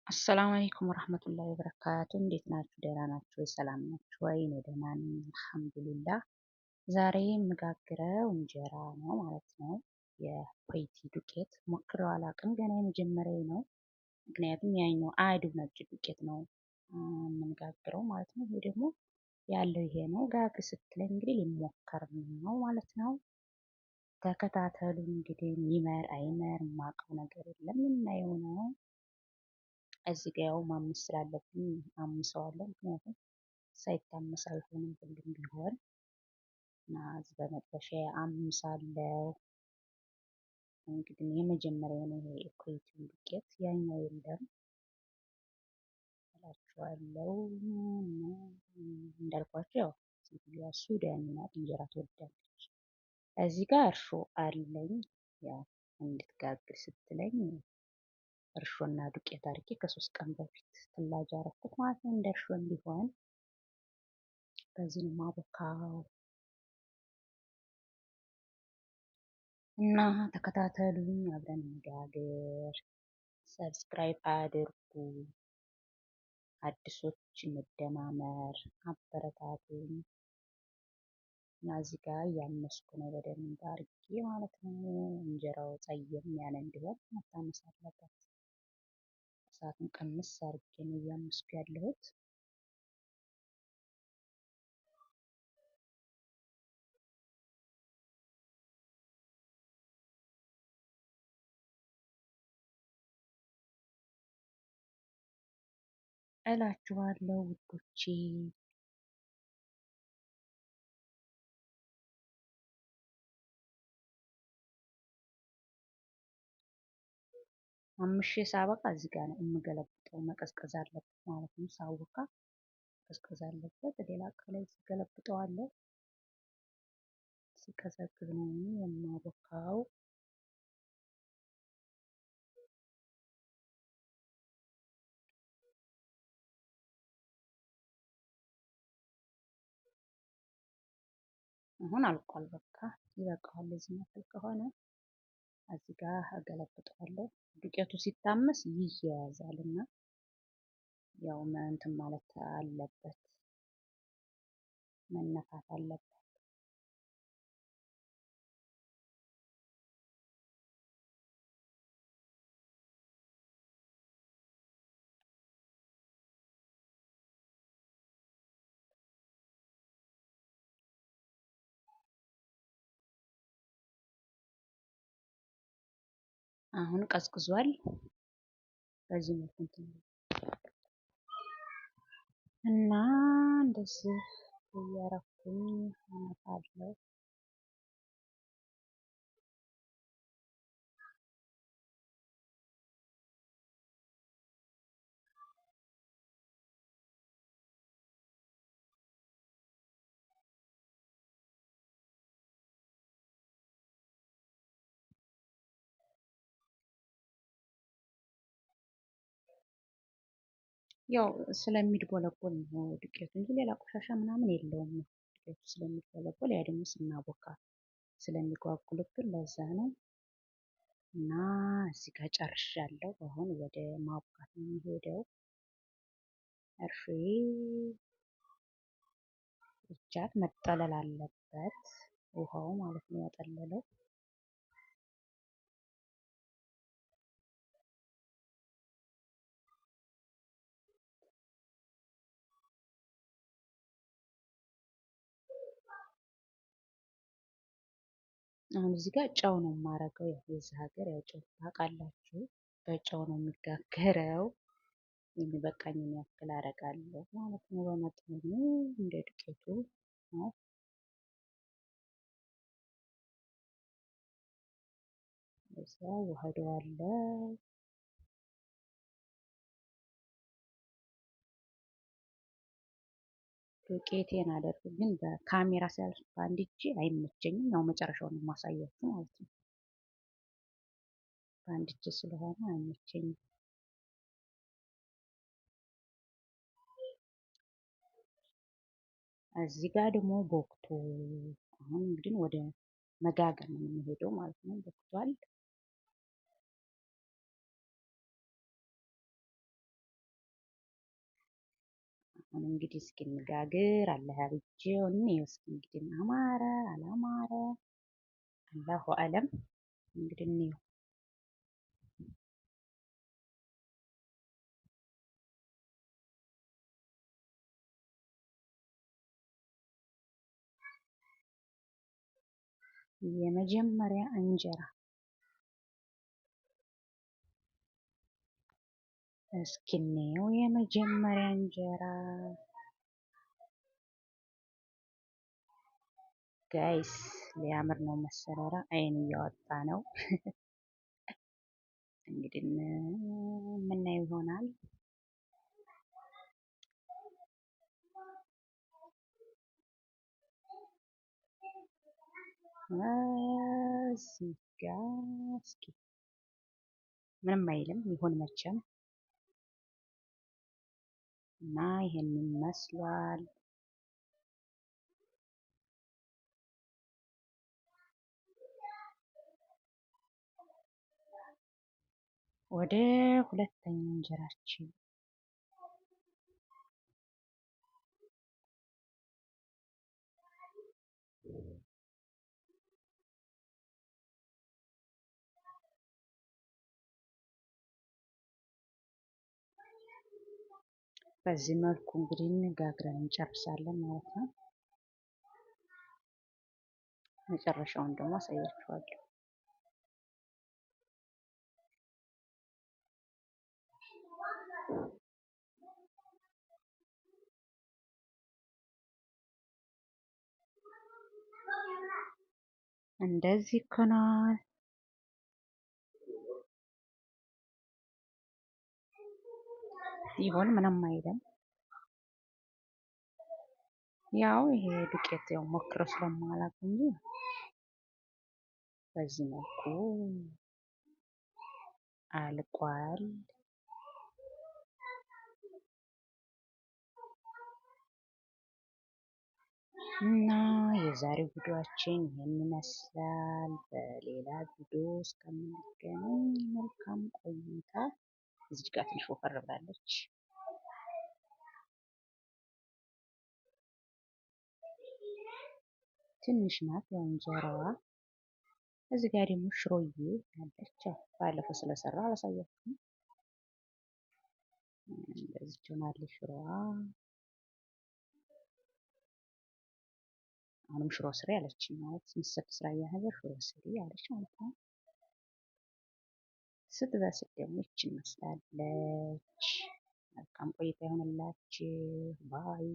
አሰላሙ አለይኩም ወራህመቱላሂ ወበረካቱ። እንዴት ናችሁ? ደህና ናችሁ ወይ? ሰላም ናችሁ ወይ? እኔ ደህና ነኝ አልሐምዱሊላህ። ዛሬ የምጋግረው እንጀራ ነው ማለት ነው። የኮይቲ ዱቄት ሞክሬው አላውቅም፣ ገና የመጀመሪያ ነው። ምክንያቱም ያኛው አይዱ ነጭ ዱቄት ነው የምንጋግረው ማለት ነው። ይሄ ደግሞ ያለው ይሄ ነው። ጋግር ስትለኝ እንግዲህ ሊሞከር ነው ማለት ነው። ተከታተሉ እንግዲህ ይመር አይመር የማውቀው ነገር የለም፣ የምናየው ነው። እዚህ ጋ ያው ማመስ ስላለብኝ አምሰዋለሁ። ምክንያቱም ሳይታመስ አይሆንም ሁሉም ቢሆን እና እዚህ በመጥበሻ አምሳለሁ። እንግዲህ የመጀመሪያ ነው ይሄ የኮይቱን ዱቄት፣ ያኛው የለም እላችኋለሁ። እንዳልኳቸው ያው ሴትዮዋ ሱዳኒ ናት፣ እንጀራ ትወዳለች። እዚህ ጋር እርሾ አለኝ። ያው እንድትጋግር ስትለኝ እርሾና ዱቄት አድርጌ ከ3 ቀን በፊት ትላጅ አረኩት ማለት ነው። እንደ እርሾ እንዲሆን በዚህ ነው ማቦካው እና ተከታተሉኝ፣ አብረን እንጋግር። ሰብስክራይብ አድርጉ፣ አዲሶች እንደማመር አበረታቱኝ። እና እዚህ ጋር እያመስኩ ነው በደንብ አድርጌ ማለት ነው። እንጀራው ጸየም ያለ እንዲሆን መታመስ አለበት። እሳቱን ቀንስ አድርጌ ነው እያመስኩ ያለሁት። እላችኋለሁ ውዶቼ። አምሼ ሳበቃ እዚህ ጋር ነው የምገለብጠው። መቀዝቀዝ አለበት ማለት ነው። ሳውካ መቀዝቀዝ አለበት። ሌላ እቃ ላይ ገለብጠዋለሁ። ሲቀዘቅዝ ነው የማቦካው። አሁን አልቋል። በቃ ይበቃዋል። እዚህ ያክል ከሆነ እዚህ ጋር እገለብጠዋለሁ። ዱቄቱ ሲታመስ ይያያዛል እና ያው እንትን ማለት አለበት፣ መነፋት አለበት። አሁን ቀዝቅዟል። በዚህ መልኩ እንትን እና እንደዚህ እያረኩኝ አነፋለሁ። ያው ስለሚድቦለቦል ነው ዱቄቱ እንጂ ሌላ ቆሻሻ ምናምን የለውም። ዱቄቱ ስለሚድቦለቦል ያ ደግሞ ስናቦካ ስለሚጓጉልብን ለዛ ነው። እና እዚህ ጋር ጨርሻለሁ። አሁን ወደ ማቡካት ነው የሚሄደው። እርሾዬ ብቻት መጠለል አለበት፣ ውሃው ማለት ነው ያጠለለው። አሁን እዚህ ጋር ጨው ነው የማረገው። ያው የዚህ ሀገር ያው ጨው ታውቃላችሁ፣ በጨው ነው የሚጋገረው። የሚበቃኝን ያክል አረጋለሁ ማለት ነው። በመጠኑ እንደ ዱቄቱ ነው። እዛ ውህደዋለሁ። ዱቄቴን አደርግ ግን በካሜራ ሲያልፍ በአንድ እጄ አይመቸኝም። ያው መጨረሻውን የማሳያችሁ ማለት ነው። በአንድ እጄ ስለሆነ አይመቸኝም። እዚህ ጋር ደግሞ ቦክቶ አሁን እንግዲህ ወደ መጋገር ነው የምንሄደው ማለት ነው። ቦክቷል። አሁን እንግዲህ እስኪ እንጋግር። አላህ ያብጀው። እንየው እስኪ እንግዲህ አማረ አላማረ አላሁ አለም። እንግዲህ እንየው። የመጀመሪያ እንጀራ እስኪ እንየው። የመጀመሪያ እንጀራ ጋይስ ሊያምር ነው መሰረራ አይን እያወጣ ነው። እንግዲህ የምናየው ይሆናል። እዚህ ጋ እስኪ ምንም አይልም ይሁን መቼም እና ይሄን ይመስላል። ወደ ሁለተኛ እንጀራችን በዚህ መልኩ እንግዲህ ጋግረን እንጨርሳለን ማለት ነው። መጨረሻውን ደግሞ አሳያችኋለሁ። እንደዚህ ከናል ሲሆን ምንም አይልም። ያው ይሄ ዱቄት ያው ሞክረው ስለማላውቅ እንጂ በዚህ መልኩ አልቋል። እና የዛሬው ቪዲዮአችን ይሄን ይመስላል። በሌላ ቪዲዮ እስከምንገናኝ መልካም ቆይታ። እዚህ ጋር ትንሽ ወፈር ብላለች። ትንሽ ናት ያው እንጀራዋ። እዚህ ጋር ደግሞ ሽሮዬ አለች። ባለፈው ስለሰራው አላሳያችሁም። እንደዚህ ትሆናለች ሽሮዋ። አሁንም ሽሮ ስሪ አለችኝ ማለት ምስር ስራ እያለ ሽሮ ስሪ አለች ማለት ነው። ስትበስል ደግሞ ይችን መስላለች። መልካም ቆይታ ይሆንላችሁ ባይ